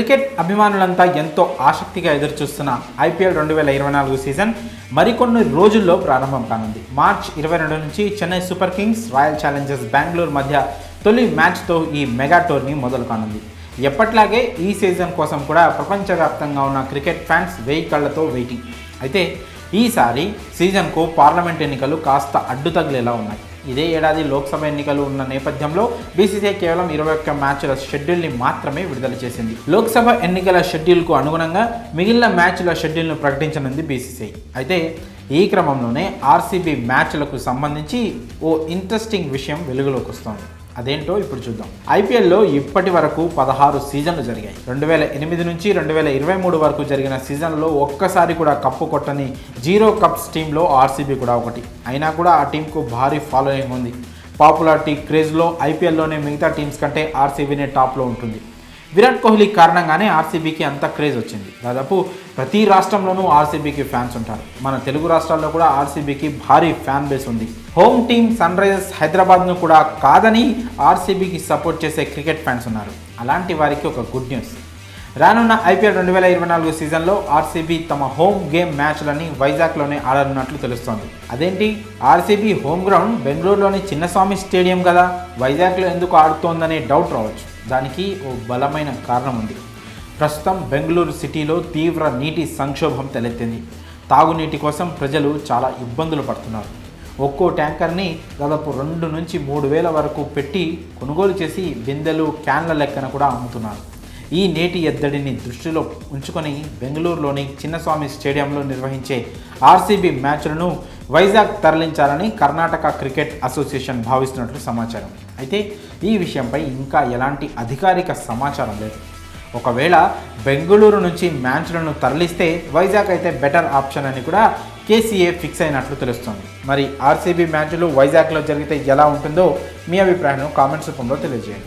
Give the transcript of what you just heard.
Cricket అభిమానులంతా ఎంతో ఆసక్తిగా ఎదురుచూస్తున్న ఐపీఎల్ 2024 సీజన్ మరికొన్ని రోజుల్లో ప్రారంభం కానుంది. మార్చ్ 22 నుంచి Chennai super Kings royal Challengers Bengaluru మధ్య తొలి మ్యాచ్తో ఈ మెగా టోర్నీ మొదలు కానుంది. ఎప్పట్లాగే ఈ సీజన్ కోసం కూడా ప్రపంచవ్యాప్తంగా ఉన్న క్రికెట్ ఫ్యాన్స్ వేయి కళ్లతో వెయిటింగ్. అయితే ఈసారి సీజన్కు పార్లమెంట్ ఎన్నికలు కాస్త అడ్డు తగిలేలా ఉన్నాయి. ఇదే ఏడాది లోక్సభ ఎన్నికలు ఉన్న నేపథ్యంలో బీసీసీఐ కేవలం 21 మ్యాచ్ల షెడ్యూల్ని మాత్రమే విడుదల చేసింది. లోక్సభ ఎన్నికల షెడ్యూల్కు అనుగుణంగా మిగిలిన మ్యాచ్ల షెడ్యూల్ను ప్రకటించనుంది బీసీసీఐ. అయితే ఈ క్రమంలోనే ఆర్సీబీ మ్యాచ్లకు సంబంధించి ఓ ఇంట్రెస్టింగ్ విషయం వెలుగులోకి వస్తోంది. అదేంటో ఇప్పుడు చూద్దాం. ఐపీఎల్లో ఇప్పటి వరకు 16 సీజన్లు జరిగాయి. 2008 నుంచి 2023 వరకు జరిగిన సీజన్లో ఒక్కసారి కూడా కప్పు కొట్టని జీరో కప్స్ టీంలో ఆర్సీబీ కూడా ఒకటి. అయినా కూడా ఆ టీంకు భారీ ఫాలోయింగ్ ఉంది. పాపులారిటీ క్రేజ్లో ఐపీఎల్లోనే మిగతా టీమ్స్ కంటే ఆర్సీబీనే టాప్లో ఉంటుంది. విరాట్ కోహ్లీ కారణంగానే ఆర్సీబీకి అంత క్రేజ్ వచ్చింది. దాదాపు ప్రతి రాష్ట్రంలోనూ ఆర్సీబీకి ఫ్యాన్స్ ఉంటారు. మన తెలుగు రాష్ట్రాల్లో కూడా ఆర్సీబీకి భారీ ఫ్యాన్ బేస్ ఉంది. హోమ్ టీమ్ సన్ రైజర్స్ హైదరాబాద్ను కూడా కాదని ఆర్సీబీకి సపోర్ట్ చేసే క్రికెట్ ఫ్యాన్స్ ఉన్నారు. అలాంటి వారికి ఒక గుడ్ న్యూస్. రానున్న ఐపీఎల్ 2024 సీజన్లో ఆర్సీబీ తమ హోమ్ గేమ్ మ్యాచ్లని వైజాగ్లోనే ఆడనున్నట్లు తెలుస్తోంది. అదేంటి, ఆర్సీబీ హోమ్ గ్రౌండ్ బెంగళూరులోని చిన్నస్వామి స్టేడియం కదా, వైజాగ్లో ఎందుకు ఆడుతోందనే డౌట్ రావచ్చు. దానికి ఓ బలమైన కారణం ఉంది. ప్రస్తుతం బెంగళూరు సిటీలో తీవ్ర నీటి సంక్షోభం తలెత్తింది. తాగునీటి కోసం ప్రజలు చాలా ఇబ్బందులు పడుతున్నారు. ఒక్కో ట్యాంకర్ని దాదాపు 2 నుంచి 3 వేల వరకు పెట్టి కొనుగోలు చేసి బిందెలు క్యాన్ల లెక్కన కూడా అమ్ముతున్నారు. ఈ నేటి ఎద్దడిని దృష్టిలో ఉంచుకొని బెంగళూరులోని చిన్నస్వామి స్టేడియంలో నిర్వహించే ఆర్సీబీ మ్యాచ్లను వైజాగ్ తరలించాలని కర్ణాటక క్రికెట్ అసోసియేషన్ భావిస్తున్నట్లు సమాచారం. అయితే ఈ విషయంపై ఇంకా ఎలాంటి అధికారిక సమాచారం లేదు. ఒకవేళ బెంగళూరు నుంచి మ్యాచ్లను తరలిస్తే వైజాగ్ అయితే బెటర్ ఆప్షన్ అని కూడా కేసీఏ ఫిక్స్ అయినట్లు తెలుస్తోంది. మరి ఆర్సీబీ మ్యాచ్లు వైజాగ్లో జరిగితే ఎలా ఉంటుందో మీ అభిప్రాయాలను కామెంట్స్ రూపంలో తెలియజేయండి.